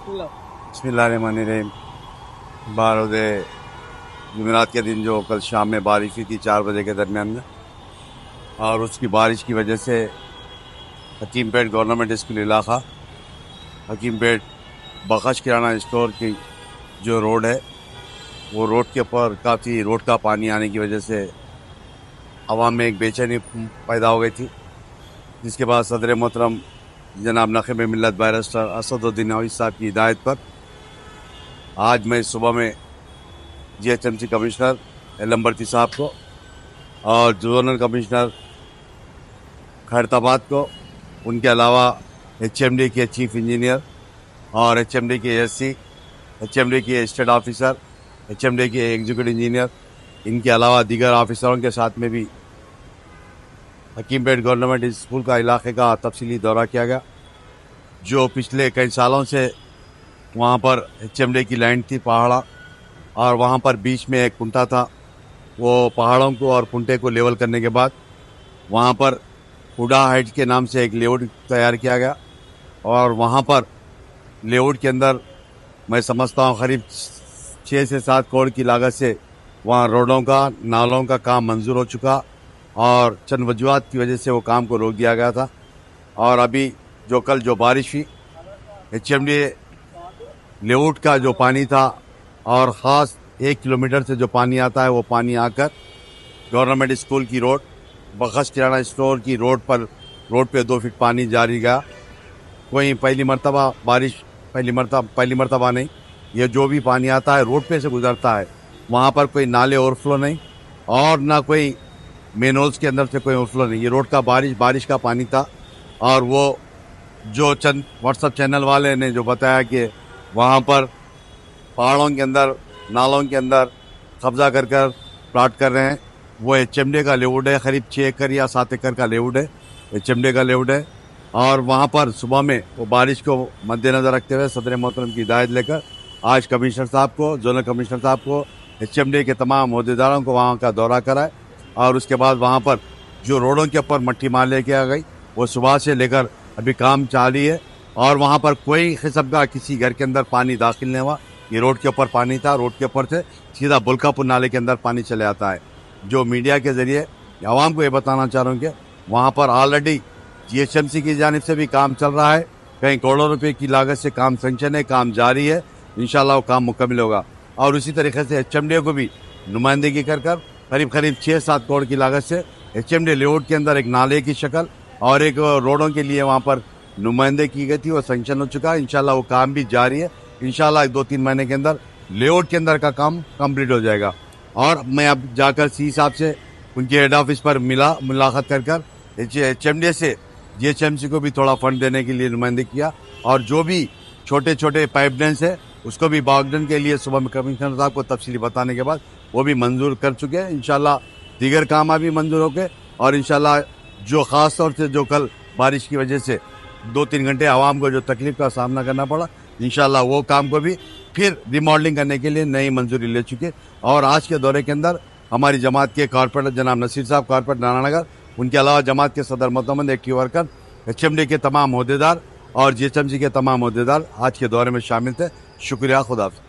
बिस्मिल्लाहिर्रहमानिर्रहीम। बारोज़ जुमेरात के दिन जो कल शाम में बारिश हुई थी 4 बजे के दरमियान में, और उसकी बारिश की वजह से हकीमपेट गवर्नमेंट स्कूल इलाका, हकीमपेट बख्श किराना स्टोर की जो रोड है, वो रोड के ऊपर काफ़ी रोड का पानी आने की वजह से अवाम में एक बेचैनी पैदा हो गई थी, जिसके बाद सदर मोहतरम जनाब नक़ीब मिल्लत बैरिस्टर असदुद्दीन ओवैसी साहब की हिदायत पर आज मैं सुबह में GHMC कमिश्नर एलम्बर्ती साहब को और जोनल कमिश्नर खैरताबाद को, उनके अलावा HMD के चीफ इंजीनियर और HMD के SC, HMD के स्टेट ऑफिसर, HMD के एग्जीक्यूटिव इंजीनियर, इनके अलावा दीगर ऑफिसरों के साथ में भी हकीमपेट गवर्नमेंट स्कूल का इलाके का तफसीली दौरा किया गया। जो पिछले कई सालों से वहाँ पर HMD की लैंड थी पहाड़ा, और वहाँ पर बीच में एक कुंटा था। वो पहाड़ों को और कुंटे को लेवल करने के बाद वहाँ पर हुडा हाइट के नाम से एक लेआउट तैयार किया गया, और वहाँ पर लेआउट के अंदर मैं समझता हूँ करीब 6 से 7 करोड़ की लागत से वहाँ रोडों का, नालों का काम मंजूर हो चुका, और चंद वजूहात की वजह से वो काम को रोक दिया गया था। और अभी जो कल जो बारिश हुई, HMD लेआउट का जो पानी था, और ख़ास 1 किलोमीटर से जो पानी आता है, वो पानी आकर गवर्नमेंट स्कूल की रोड, बख्श किराना स्टोर की रोड पे 2 फीट पानी जारी गया। कोई पहली मरतबा नहीं, ये जो भी पानी आता है रोड पे से गुजरता है। वहाँ पर कोई नाले ओवरफ्लो नहीं, और ना कोई मेनहोल्स के अंदर से कोई ओवरफ्लो नहीं। ये रोड का बारिश का पानी था, और वो जो चंद व्हाट्सएप चैनल वाले ने जो बताया कि वहाँ पर पहाड़ों के अंदर, नालों के अंदर कब्जा कर प्लाट कर रहे हैं, वो HMD का लेआउट है। करीब 6 एकड़ या 7 एकड़ का लेआउट है, HMD का लेआउट है। और वहाँ पर सुबह में वो बारिश को मद्देनज़र रखते हुए सदर मोहतरम की हिदायत लेकर आज कमिश्नर साहब को, जोनल कमिश्नर साहब को, HMD के तमाम अहदेदारों को वहाँ का दौरा कराए, और उसके बाद वहाँ पर जो रोडों के ऊपर मट्टी मार लेके आ गई, वो सुबह से लेकर अभी काम जारी है। और वहाँ पर कोई किस्म का किसी घर के अंदर पानी दाखिल नहीं हुआ। ये रोड के ऊपर पानी था, रोड के ऊपर से सीधा बुल्कापुर नाले के अंदर पानी चले आता है। जो मीडिया के ज़रिए आवाम को ये बताना चाह रहा हूँ कि वहाँ पर ऑलरेडी GHMC की जानिब से भी काम चल रहा है, कई करोड़ों रुपये की लागत से काम सेंक्शन है, काम जारी है, इंशाल्लाह वो काम मुकम्मल होगा। और उसी तरीके से HMD को भी नुमाइंदगी कर करीब 6-7 करोड़ की लागत से HMD लेआउट के अंदर एक नाले की शक्ल और एक रोडों के लिए वहाँ पर नुमाइंदगी की गई थी, वो सेंक्शन हो चुका है। इंशाल्लाह वो काम भी जारी है, इंशाल्लाह 2-3 महीने के अंदर लेआउट के अंदर का काम कंप्लीट हो जाएगा। और मैं अब जाकर सी साहब से उनके हेड ऑफिस पर मुलाकात कर HMD से GHMC को भी थोड़ा फंड देने के लिए नुमाइंदगी किया, और जो भी छोटे छोटे पाइपलाइंस है उसको भी बागडन के लिए सुबह में कमिश्नर साहब को तफसीली बताने के बाद वो भी मंजूर कर चुके हैं। इंशाल्लाह दीगर काम भी मंजूर हो गए, और इंशाल्लाह जो ख़ास तौर से जो कल बारिश की वजह से 2-3 घंटे आवाम को जो तकलीफ का सामना करना पड़ा, इंशाल्लाह वो काम को भी फिर रिमॉडलिंग करने के लिए नई मंजूरी ले चुके। और आज के दौरे के अंदर हमारी जमात के कॉर्पोरेटर जनाब नसीर साहब, कॉर्पोरेटर नारायणनगर, उनके अलावा जमात के सदर मोहतमद, एक्टिव वर्कर, HMD के तमाम अहदेदार और GHMC के तमाम अहदेदार आज के दौरे में शामिल थे। शुक्रिया, खुदा हाफ़िज़।